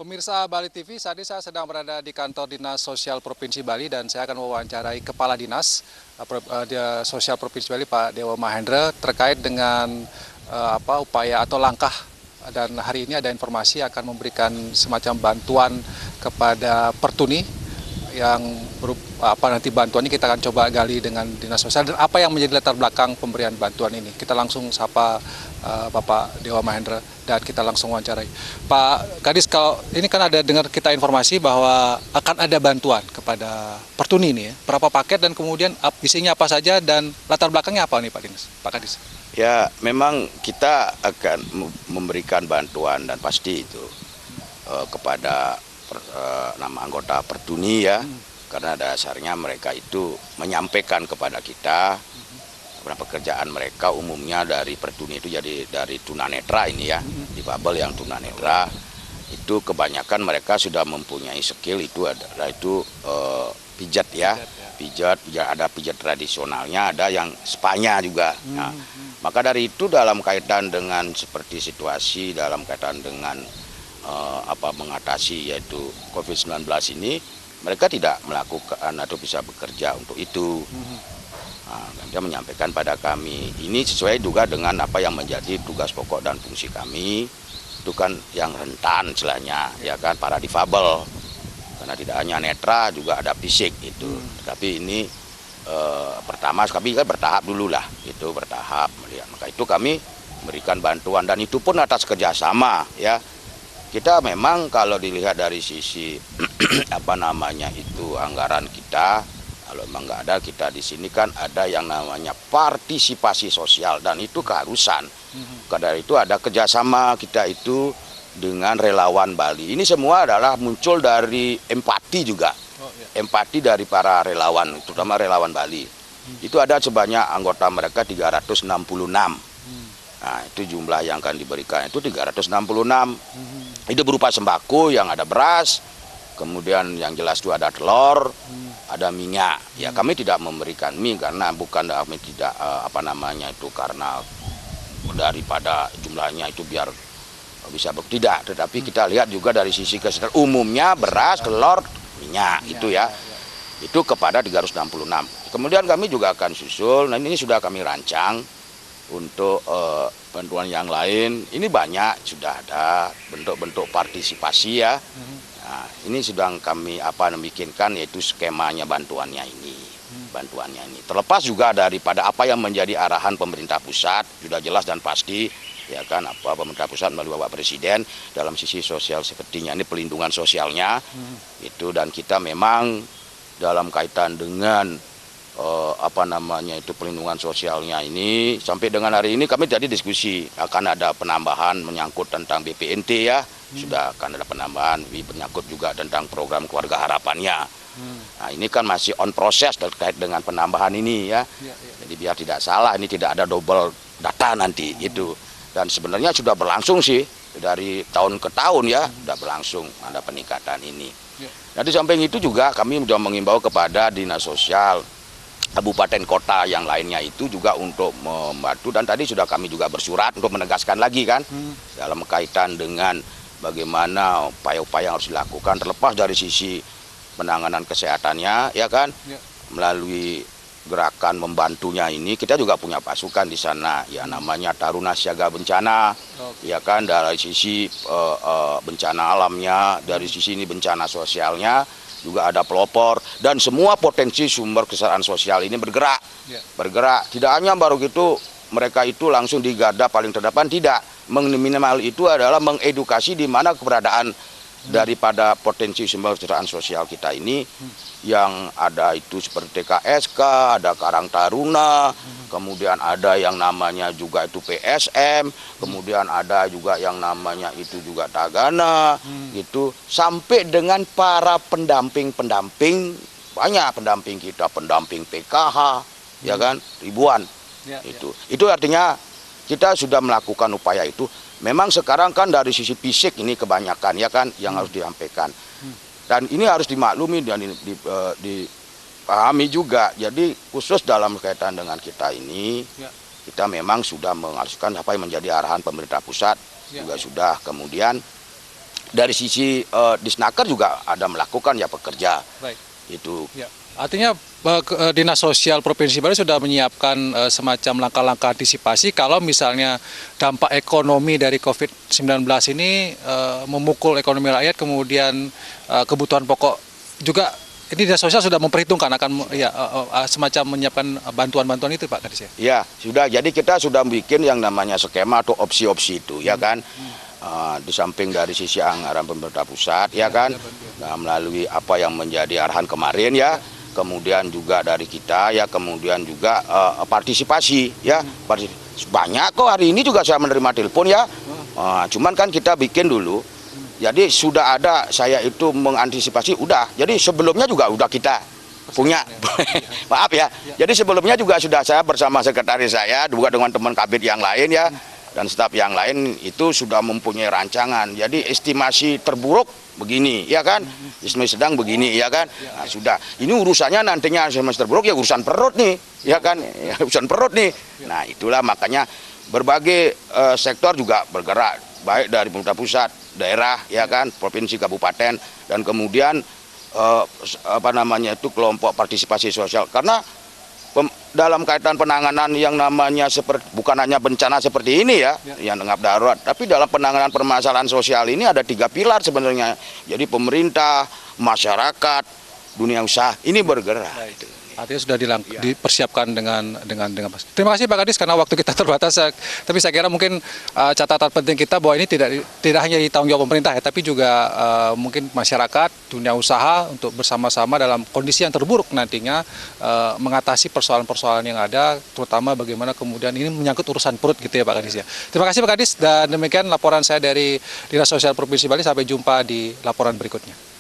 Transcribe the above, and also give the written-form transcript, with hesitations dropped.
Pemirsa Bali TV, saat ini saya sedang berada di kantor Dinas Sosial Provinsi Bali dan saya akan mewawancarai Kepala Dinas Sosial Provinsi Bali, Pak Dewa Mahendra, terkait dengan upaya atau langkah. Dan hari ini ada informasi akan memberikan semacam bantuan kepada Pertuni yang nanti bantuannya kita akan coba gali dengan Dinas Sosial dan apa yang menjadi latar belakang pemberian bantuan ini. Kita langsung sapa Bapak Dewa Mahendra dan kita langsung wawancarai. Pak Kadis, kalau ini kan ada dengar kita informasi bahwa akan ada bantuan kepada Pertuni ini ya. Berapa paket dan kemudian isinya apa saja dan latar belakangnya apa nih Pak Kadis? Ya, memang kita akan memberikan bantuan dan pasti itu kepada nama anggota Pertuni ya, karena dasarnya mereka itu menyampaikan kepada kita karena pekerjaan mereka umumnya dari Pertuni itu jadi dari tunanetra ini ya, difabel yang tunanetra itu kebanyakan mereka sudah mempunyai skill itu adalah pijat ya, pijat ada pijat tradisionalnya, ada yang spanya juga. Nah, maka dari itu dalam kaitan dengan seperti situasi dalam kaitan dengan mengatasi yaitu COVID-19 ini, mereka tidak melakukan atau bisa bekerja untuk itu. Nah, dia menyampaikan pada kami, ini sesuai juga dengan apa yang menjadi tugas pokok dan fungsi kami, itu kan yang rentan istilahnya, ya kan, para difabel. Karena tidak hanya netra, juga ada fisik itu. Tapi ini pertama kami kan bertahap dulu lah, itu bertahap melihat. Maka itu kami memberikan bantuan dan itu pun atas kerjasama ya. Kita memang kalau dilihat dari sisi anggaran kita, kalau memang nggak ada, kita di sini kan ada yang namanya partisipasi sosial dan itu keharusan. Karena itu ada kerjasama kita itu dengan relawan Bali. Ini semua adalah muncul dari empati juga, empati dari para relawan, terutama relawan Bali. Itu ada sebanyak anggota mereka 366. Nah, itu jumlah yang akan diberikan itu 366. Itu berupa sembako yang ada beras, kemudian yang jelas itu ada telur, ada minyak. Ya, kami tidak memberikan mie karena bukan kami tidak karena daripada jumlahnya itu biar bisa tidak, tetapi kita lihat juga dari sisi kesehatan umumnya beras, telur, minyak itu ya. Itu kepada 366. Kemudian kami juga akan susul, nah ini sudah kami rancang untuk bantuan yang lain. Ini banyak sudah ada bentuk-bentuk partisipasi ya. Nah, ini sedang kami bikinkan yaitu skemanya bantuannya ini. Terlepas juga daripada apa yang menjadi arahan pemerintah pusat, sudah jelas dan pasti ya kan, pemerintah pusat melalui Bapak Presiden dalam sisi sosial sepertinya ini pelindungan sosialnya itu, dan kita memang dalam kaitan dengan pelindungan sosialnya ini sampai dengan hari ini kami tadi diskusi akan ada penambahan menyangkut tentang BPNT ya, sudah akan ada penambahan menyangkut juga tentang program keluarga harapannya. Nah, ini kan masih on proses terkait dengan penambahan ini ya. Jadi biar tidak salah, ini tidak ada double data nanti itu. Dan sebenarnya sudah berlangsung sih dari tahun ke tahun ya, sudah berlangsung ada peningkatan ini. Nah, di samping itu juga kami sudah mengimbau kepada Dinas Sosial kabupaten kota yang lainnya itu juga untuk membantu, dan tadi sudah kami juga bersurat untuk menegaskan lagi kan dalam kaitan dengan bagaimana upaya-upaya yang harus dilakukan terlepas dari sisi penanganan kesehatannya ya kan, melalui gerakan membantunya ini kita juga punya pasukan di sana ya, namanya Taruna Siaga Bencana ya kan, dari sisi bencana alamnya, dari sisi ini bencana sosialnya juga ada pelopor, dan semua potensi sumber kesejahteraan sosial ini bergerak. Tidak hanya baru gitu mereka itu langsung di garda paling terdepan, tidak. Minimal itu adalah mengedukasi di mana keberadaan daripada potensi sumber kesejahteraan sosial kita ini, yang ada itu seperti TKSK, ada Karang Taruna, kemudian ada yang namanya juga itu PSM, kemudian ada juga yang namanya itu juga Tagana, gitu, sampai dengan para pendamping, banyak pendamping kita, pendamping PKH, ya kan, ribuan, itu artinya kita sudah melakukan upaya itu. Memang sekarang kan dari sisi fisik ini kebanyakan ya kan yang harus disampaikan. Dan ini harus dimaklumi dan dipahami juga. Jadi khusus dalam kaitan dengan kita ini, kita memang sudah mengharuskan apa yang menjadi arahan pemerintah pusat juga sudah. Kemudian dari sisi Disnaker juga ada melakukan ya pekerja. Baik. Itu. Ya. Artinya Dinas Sosial Provinsi Bali sudah menyiapkan semacam langkah-langkah antisipasi kalau misalnya dampak ekonomi dari COVID-19 ini memukul ekonomi rakyat, kemudian kebutuhan pokok juga. Ini Dinas Sosial sudah memperhitungkan akan semacam menyiapkan bantuan-bantuan itu, Pak Kadis ya? Ya, sudah. Jadi kita sudah bikin yang namanya skema atau opsi-opsi itu, ya kan? Di samping dari sisi anggaran pemerintah pusat, ya kan? Nah, melalui apa yang menjadi arahan kemarin ya, kemudian juga dari kita ya, kemudian juga partisipasi ya. Banyak kok hari ini juga saya menerima telepon ya. Cuman kan kita bikin dulu. Jadi sudah ada, saya itu mengantisipasi udah. Jadi sebelumnya juga udah kita punya. Maaf ya. Jadi sebelumnya juga sudah saya bersama sekretaris saya juga dengan teman kabit yang lain ya dan staf yang lain itu sudah mempunyai rancangan. Jadi estimasi terburuk begini ya kan. Estimasi sedang begini ya kan. Nah, sudah. Ini urusannya nantinya estimasi terburuk ya urusan perut nih, ya kan? Ya, urusan perut nih. Nah, itulah makanya berbagai sektor juga bergerak, baik dari pemerintah pusat, daerah ya kan, provinsi, kabupaten, dan kemudian kelompok partisipasi sosial, karena dalam kaitan penanganan yang namanya bukan hanya bencana seperti ini ya, yang tanggap darurat, tapi dalam penanganan permasalahan sosial ini ada 3 pilar sebenarnya. Jadi pemerintah, masyarakat, dunia usaha ini bergerak. Artinya sudah dipersiapkan dengan pas. Terima kasih Pak Kadis karena waktu kita terbatas. Tapi saya kira mungkin catatan penting kita bahwa ini tidak hanya di tanggung jawab pemerintah ya, tapi juga mungkin masyarakat, dunia usaha untuk bersama-sama dalam kondisi yang terburuk nantinya mengatasi persoalan-persoalan yang ada, terutama bagaimana kemudian ini menyangkut urusan perut gitu ya Pak Kadis ya. Terima kasih Pak Kadis dan demikian laporan saya dari Dinas Sosial Provinsi Bali. Sampai jumpa di laporan berikutnya.